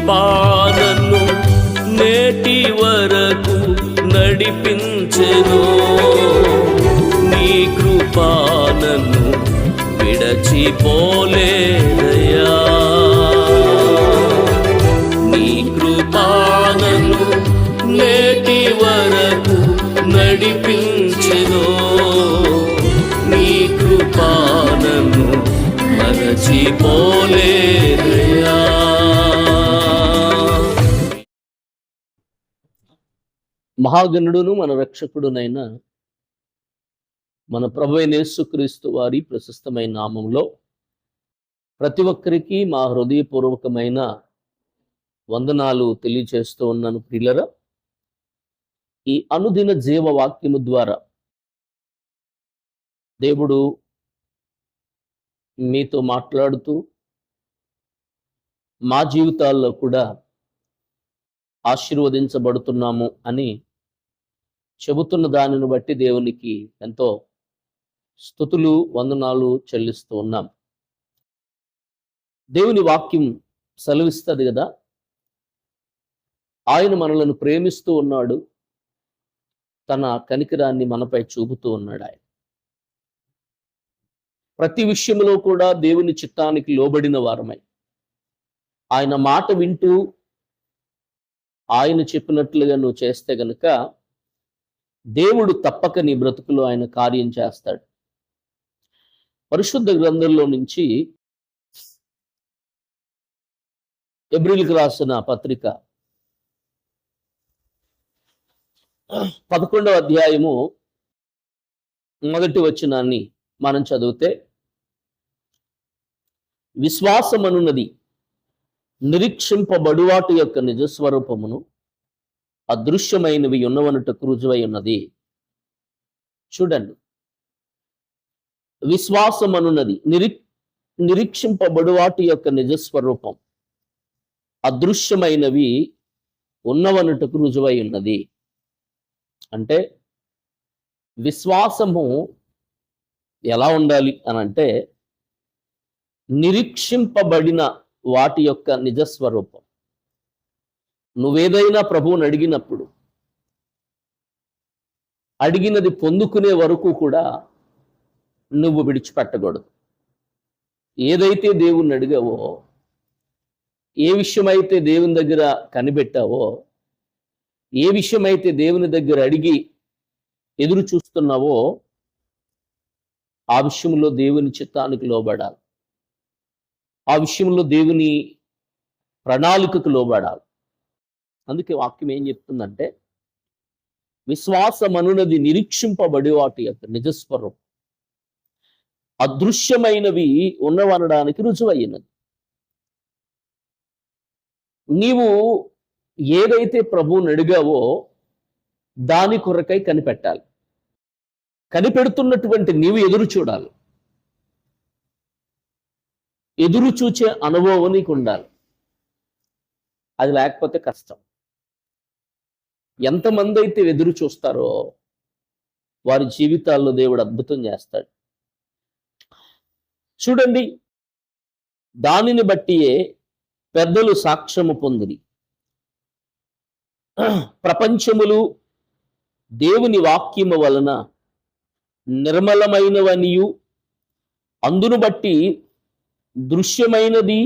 కృపానను నేటి వరకు నడిపించెను. నీ కృపానను విడచిపోలేదయ్యా. నీ కృపానను నేటి వరకు నడిపించెను. నీ కృపానను మరచిపోలేదయ్యా. మహాగణుడును మన రక్షకుడునైన మన ప్రభువైన యేసుక్రీస్తు వారి ప్రశస్తమైన నామంలో ప్రతి ఒక్కరికి మా హృదయపూర్వకమైన వందనాలు తెలియజేస్తూ ఉన్నాను. ప్రియులరా, ఈ అనుదిన జీవవాక్యము ద్వారా దేవుడు మీతో మాట్లాడుతూ మా జీవితాల్లో కూడా ఆశీర్వదించబడుతున్నాము అని చెబుతున్న దానిని బట్టి దేవునికి ఎంతో స్తుతులు వందనాలు చెల్లిస్తూ ఉన్నాం. దేవుని వాక్యం సెలవిస్తుంది కదా, ఆయన మనలను ప్రేమిస్తూ ఉన్నాడు, తన కనికరాన్ని మనపై చూపుతూ ఉన్నాడు. ఆయన ప్రతి విషయంలో కూడా దేవుని చిత్తానికి లోబడిన వారమై ఆయన మాట వింటూ ఆయన చెప్పినట్లుగా నువ్వు చేస్తే గనుక దేవుడు తప్పక నీ బ్రతుకులో ఆయన కార్యం చేస్తాడు. పరిశుద్ధ గ్రంథంలో నుంచి ఎబ్రిల్కి రాసిన పత్రిక 11వ అధ్యాయము 1వ వచనాన్ని మనం చదివితే, విశ్వాసమనున్నది నిరీక్షింపబడువాటి యొక్క నిజస్వరూపమును, అదృశ్యమైనవి ఉన్నవనుటకు రుజువై ఉన్నది. చూడండి, విశ్వాసమనున్నది నిరీక్షింపబడువాటి యొక్క నిజస్వరూపం, అదృశ్యమైనవి ఉన్నవనుటకు రుజువై ఉన్నది. అంటే విశ్వాసము ఎలా ఉండాలి అని అంటే, నిరీక్షింపబడిన వాటి యొక్క నిజస్వరూపం. నువ్వేదైనా ప్రభువుని అడిగినప్పుడు అడిగినది పొందుకునే వరకు కూడా నువ్వు విడిచిపెట్టకూడదు. ఏదైతే దేవుణ్ణి అడిగావో, ఏ విషయమైతే దేవుని దగ్గర కనిపెట్టావో, ఏ విషయమైతే దేవుని దగ్గర అడిగి ఎదురు చూస్తున్నావో, ఆ విషయంలో దేవుని చిత్తానికి లోబడాలి. ఆ విషయంలో దేవుని ప్రణాళికకు లోబడాలి. అందుకే వాక్యం ఏం చెప్తుందంటే, విశ్వాసమనున్నది నిరీక్షింపబడి వాటి యొక్క నిజస్వరూపం, అదృశ్యమైనవి ఉన్నవనడానికి రుజువైనది. నీవు ఏదైతే ప్రభువుని అడిగావో దాని కొరకై కనిపెట్టాలి. కనిపెడుతున్నటువంటి నీవు ఎదురు చూడాలి. ఎదురు చూచే అనుభవం నీకు ఉండాలి. అది లేకపోతే కష్టం. ఎంతమంది అయితే ఎదురు చూస్తారో వారి జీవితాల్లో దేవుడు అద్భుతం చేస్తాడు. చూడండి, దానిని బట్టియే పెద్దలు సాక్ష్యము పొందిరి. ప్రపంచములు దేవుని వాక్యము వలన నిర్మలమైనవనియు, అందును బట్టి దృశ్యమైనది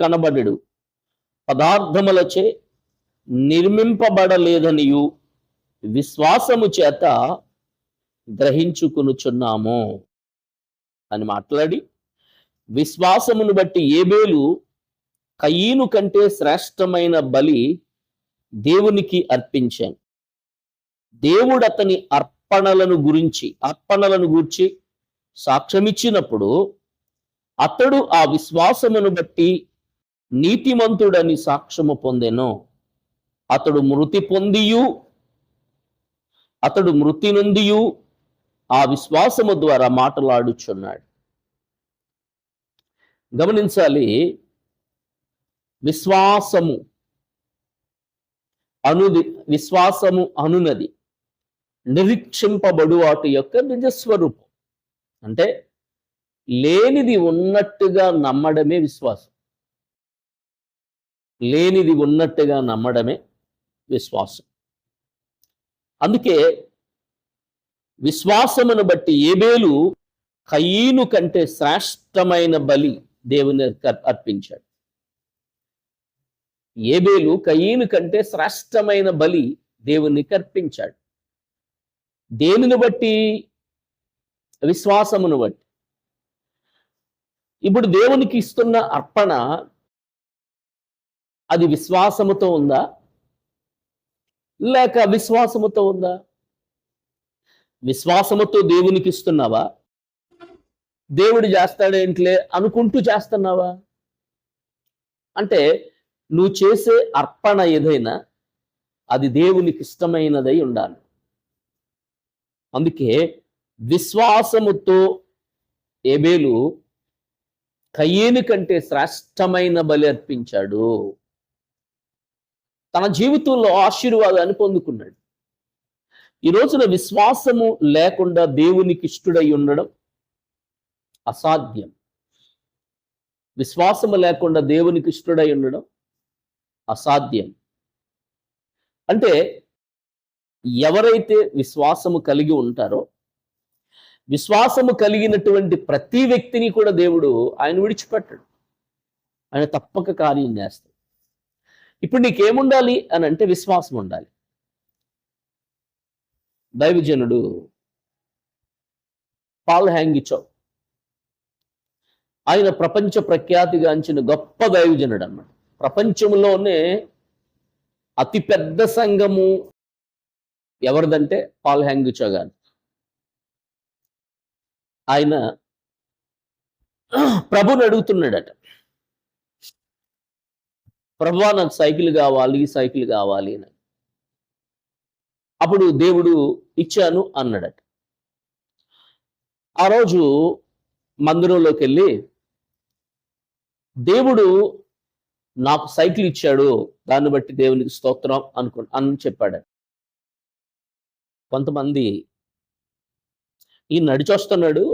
కనబడెడు పదార్థములచే నిర్మింపబడలేదనియు విశ్వాసము చేత గ్రహించుకొనుచున్నాము అని మాట్లాడి, విశ్వాసమును బట్టి ఏబేలు కయీను కంటే శ్రేష్టమైన బలి దేవునికి అర్పించాను. దేవుడు అతని అర్పణలను గూర్చి సాక్ష్యమిచ్చినప్పుడు అతడు ఆ విశ్వాసమును బట్టి నీతిమంతుడని సాక్ష్యము పొందెను. అతడు మృతి నొందియు ఆ విశ్వాసము ద్వారా మాట్లాడుచున్నాడు. గమనించాలి, విశ్వాసము అనున్నది నిరీక్షింపబడు వాటి యొక్క నిజస్వరూపం. అంటే లేనిది ఉన్నట్టుగా నమ్మడమే విశ్వాసం. లేనిది ఉన్నట్టుగా నమ్మడమే విశ్వాసం. అందుకే విశ్వాసమును బట్టి ఏబేలు కయీను కంటే శ్రేష్టమైన బలి దేవుని అర్పించాడు. ఏబేలు కయీను కంటే శ్రేష్టమైన బలి దేవునికి అర్పించాడు. దేనిని బట్టి? విశ్వాసమును బట్టి. ఇప్పుడు దేవునికి ఇస్తున్న అర్పణ అది విశ్వాసముతో ఉందా లేక అవిశ్వాసముతో ఉందా? విశ్వాసముతో దేవునికి ఇస్తున్నావా? దేవుడు చేస్తాడేంట్లే అనుకుంటూ చేస్తున్నావా? అంటే నువ్వు చేసే అర్పణ ఏదైనా అది దేవునికి ఇష్టమైనదై ఉండాలి. అందుకే విశ్వాసముతో ఏబేలు కయీను కంటే శ్రేష్టమైన బలి అర్పించాడు. తన జీవితంలో ఆశీర్వాదాన్ని పొందుకున్నాడు. ఈ రోజున విశ్వాసము లేకుండా దేవునికి ఇష్టడై ఉండడం అసాధ్యం. విశ్వాసము లేకుండా దేవునికి ఇష్టడై ఉండడం అసాధ్యం. అంటే ఎవరైతే విశ్వాసము కలిగి ఉంటారో, విశ్వాసము కలిగినటువంటి ప్రతి వ్యక్తిని కూడా దేవుడు ఆయన విడిచిపెట్టడు. ఆయన తప్పక కార్యం చేస్తాడు. ఇప్పుడు నీకేముండాలి అని అంటే విశ్వాసం ఉండాలి. దైవజనుడు పాల్ హ్యాంగిచో, ఆయన ప్రపంచ ప్రఖ్యాతిగాంచిన గొప్ప దైవజనుడు అన్నమాట. ప్రపంచంలోనే అతిపెద్ద సంఘము ఎవరిదంటే పాల్ హ్యాంగిచో గారు. ఆయన ప్రభుని అడుగుతున్నాడట, ప్రభువా నాకు సైకిల్ కావాలి, సైకిల్ కావాలి అని. అప్పుడు దేవుడు ఇచ్చాను అన్నాడట. ఆ రోజు మందిరంలోకి వెళ్ళి దేవుడు నాకు సైకిల్ ఇచ్చాడు, దాన్ని బట్టి దేవునికి స్తోత్రం అని చెప్పాడు. కొంతమంది ఈయన నడిచొస్తున్నాడు,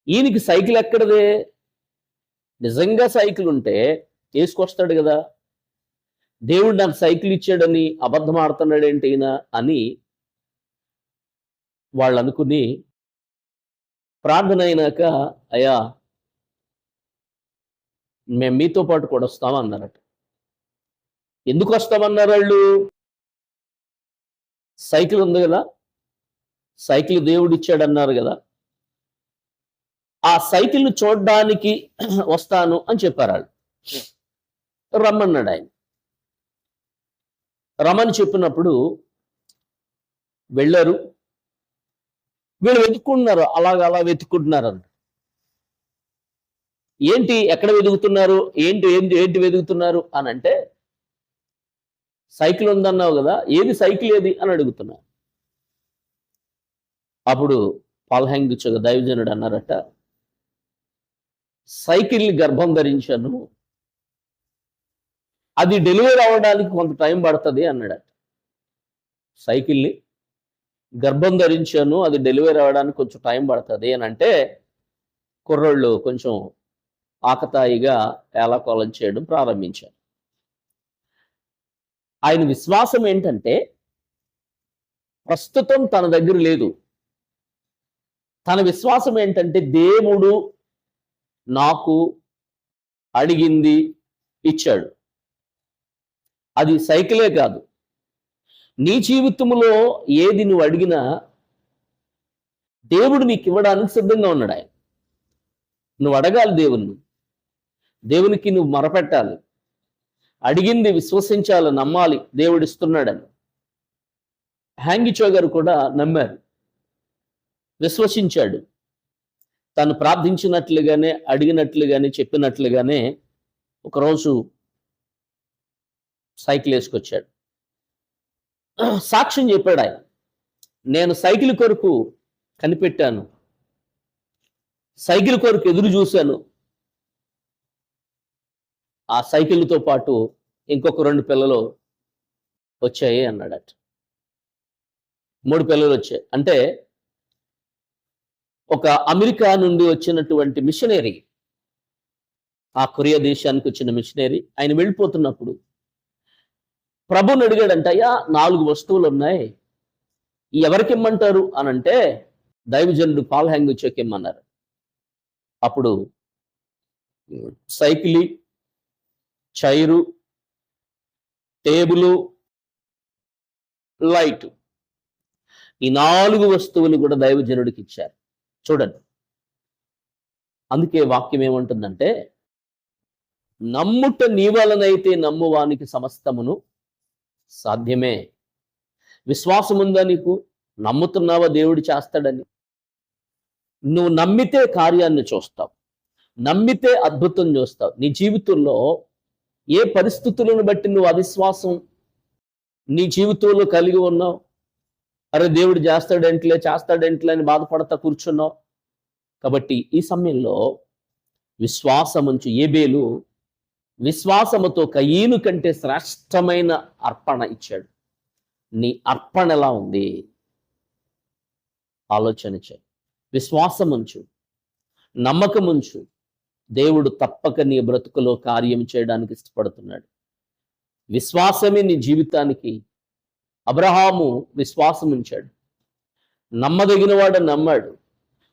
ఈయనకి సైకిల్ ఎక్కడదే? నిజంగా సైకిల్ ఉంటే వేసుకొస్తాడు కదా. దేవుడు నాకు సైకిల్ ఇచ్చాడని అబద్ధం ఆడుతున్నాడు ఏంటి ఈయన అని వాళ్ళు అనుకుని ప్రార్థన అయినాక, అయ్యా మేము మీతో పాటు కూడా వస్తామన్నారట. ఎందుకు వస్తామన్నారు వాళ్ళు? సైకిల్ ఉంది కదా, సైకిల్ దేవుడు ఇచ్చాడన్నారు కదా, ఆ సైకిల్ని చూడడానికి వస్తాను అని చెప్పారు వాళ్ళు. రమ్మన్నాడు ఆయన. రమ్మని చెప్పినప్పుడు వెళ్ళారు. వీళ్ళు వెతుక్కుంటున్నారు, అలా వెతుక్కుంటున్నారు అన్న. ఏంటి ఎక్కడ వెతుకుతున్నారు, ఏంటి ఏంటి ఏంటి వెతుకుతున్నారు అని అంటే, సైకిల్ ఉందన్నావు కదా, ఏది సైకిల్ ఏది అని అడుగుతున్నారు. అప్పుడు పాల్ హ్యాంగిచో దైవజనుడు అన్నారట, సైకిల్ని గర్భం ధరించాను, అది డెలివరీ అవ్వడానికి కొంత టైం పడుతుంది అన్నాడట. సైకిల్ని గర్భం ధరించాను, అది డెలివరీ అవ్వడానికి కొంచెం టైం పడుతుంది అని అంటే కుర్రోళ్ళు కొంచెం ఆకతాయిగా ఏలాకోలం చేయడం ప్రారంభించారు. ఆయన విశ్వాసం ఏంటంటే ప్రస్తుతం తన దగ్గర లేదు. తన విశ్వాసం ఏంటంటే దేవుడు నాకు అడిగింది ఇచ్చాడు. అది సైకిలే కాదు, నీ జీవితంలో ఏది నువ్వు అడిగినా దేవుడు నీకు ఇవ్వడానికి సిద్ధంగా ఉన్నాడు. ఆయన నువ్వు అడగాలి దేవుణ్ణి, దేవునికి నువ్వు మొరపెట్టాలి, అడిగింది విశ్వసించాలి, నమ్మాలి దేవుడు ఇస్తున్నాడని. హ్యాంగిచో గారు కూడా నమ్మారు, విశ్వసించాడు. తను ప్రార్థించినట్లుగానే, అడిగినట్లుగానే, చెప్పినట్లుగానే ఒకరోజు సైకిల్ వేసుకొచ్చాడు. సాక్ష్యం చెప్పాడు ఆయన, నేను సైకిల్ కొరకు కనిపెట్టాను, సైకిల్ కొరకు ఎదురు చూశాను, ఆ సైకిల్తో పాటు ఇంకొక 2 పిల్లలు వచ్చాయి అన్నాడట. 3 పిల్లలు వచ్చాయి. అంటే ఒక అమెరికా నుండి వచ్చినటువంటి మిషనరీ, ఆ కొరియా దేశానికి వచ్చిన మిషనరీ, ఆయన వెళ్ళిపోతున్నప్పుడు ప్రభుని అడిగాడంట, అయ్యా 4 వస్తువులు ఉన్నాయి, ఎవరికి ఇమ్మంటారు అని అంటే దైవజనుడు పాల్ హ్యాంగుచెక్ ఇమ్మన్నారు. అప్పుడు సైకిలి, చైరు, టేబులు, లైట్, ఈ 4 వస్తువులు కూడా దైవజనుడికి ఇచ్చారు. చూడండి, అందుకే వాక్యం ఏమంటుందంటే, నమ్ముట నీ వలనైతే నమ్మువానికి సమస్తమును సాధ్యమే. విశ్వాసం ఉందా నీకు? నమ్ముతున్నావా దేవుడు చేస్తాడని? నువ్వు నమ్మితే కార్యాన్ని చూస్తావు, నమ్మితే అద్భుతం చూస్తావు. నీ జీవితంలో ఏ పరిస్థితులను బట్టి నువ్వు అవిశ్వాసం నీ జీవితంలో కలిగి ఉన్నావు, అరే దేవుడు చేస్తాడేంట్లే అని బాధపడతా కూర్చున్నావు. కాబట్టి ఈ సమయంలో విశ్వాసముంచు. ఏబేలు విశ్వాసముతో కయీను కంటే శ్రేష్టమైన అర్పణ ఇచ్చాడు. నీ అర్పణ ఎలా ఉంది? ఆలోచన చేయి. విశ్వాసముంచు, నమ్మకముంచు. దేవుడు తప్పక నీ బ్రతుకులో కార్యం చేయడానికి ఇష్టపడుతున్నాడు. విశ్వాసమే నీ జీవితానికి. అబ్రహాము విశ్వాసం ఉంచాడు, నమ్మదగిన వాడని నమ్మాడు,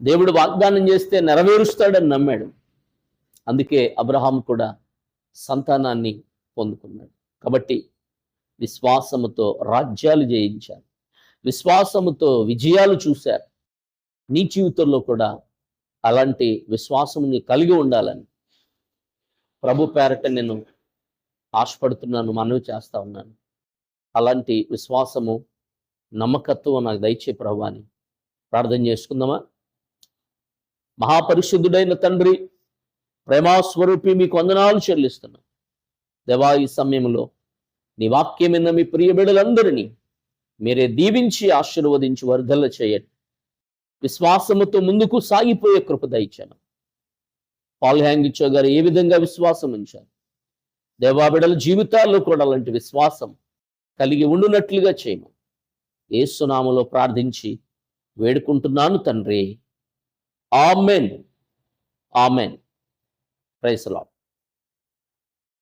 దేవుడు వాగ్దానం చేస్తే నెరవేరుస్తాడని నమ్మాడు. అందుకే అబ్రహాము కూడా సంతానాన్ని పొందుకున్నాడు. కాబట్టి విశ్వాసముతో రాజ్యాలు జయించారు, విశ్వాసముతో విజయాలు చూశారు. నీ జీవితంలో కూడా అలాంటి విశ్వాసముని కలిగి ఉండాలని ప్రభు పేరట నేను ఆశపడుతున్నాను, మనవి చేస్తా ఉన్నాను. అలాంటి విశ్వాసము, నమ్మకత్వం నాకు దయచే ప్రభు అని ప్రార్థన చేసుకుందామా? మహాపరిశుద్ధుడైన తండ్రి, ప్రేమాస్వరూపి, మీకు వందనాలు చెల్లిస్తున్నాను. దేవా, ఈ సమయంలో నీ వాక్యమైన మీ ప్రియ బిడ్డలందరినీ మీరే దీవించి ఆశీర్వదించి వర్ధల్ల చేయండి. విశ్వాసముతో ముందుకు సాగిపోయే కృప దయచేయండి. పాల్ హ్యాంగుచెక్ గారు ఏ విధంగా విశ్వాసం ఉంచారు, దేవా బిడ్డల జీవితాల్లో కూడా అలాంటి విశ్వాసం కలిగి ఉండునట్లుగా చేయము. యేసు నామములో ప్రార్థించి వేడుకుంటున్నాను తండ్రి. Amen. Amen. Praise the lord.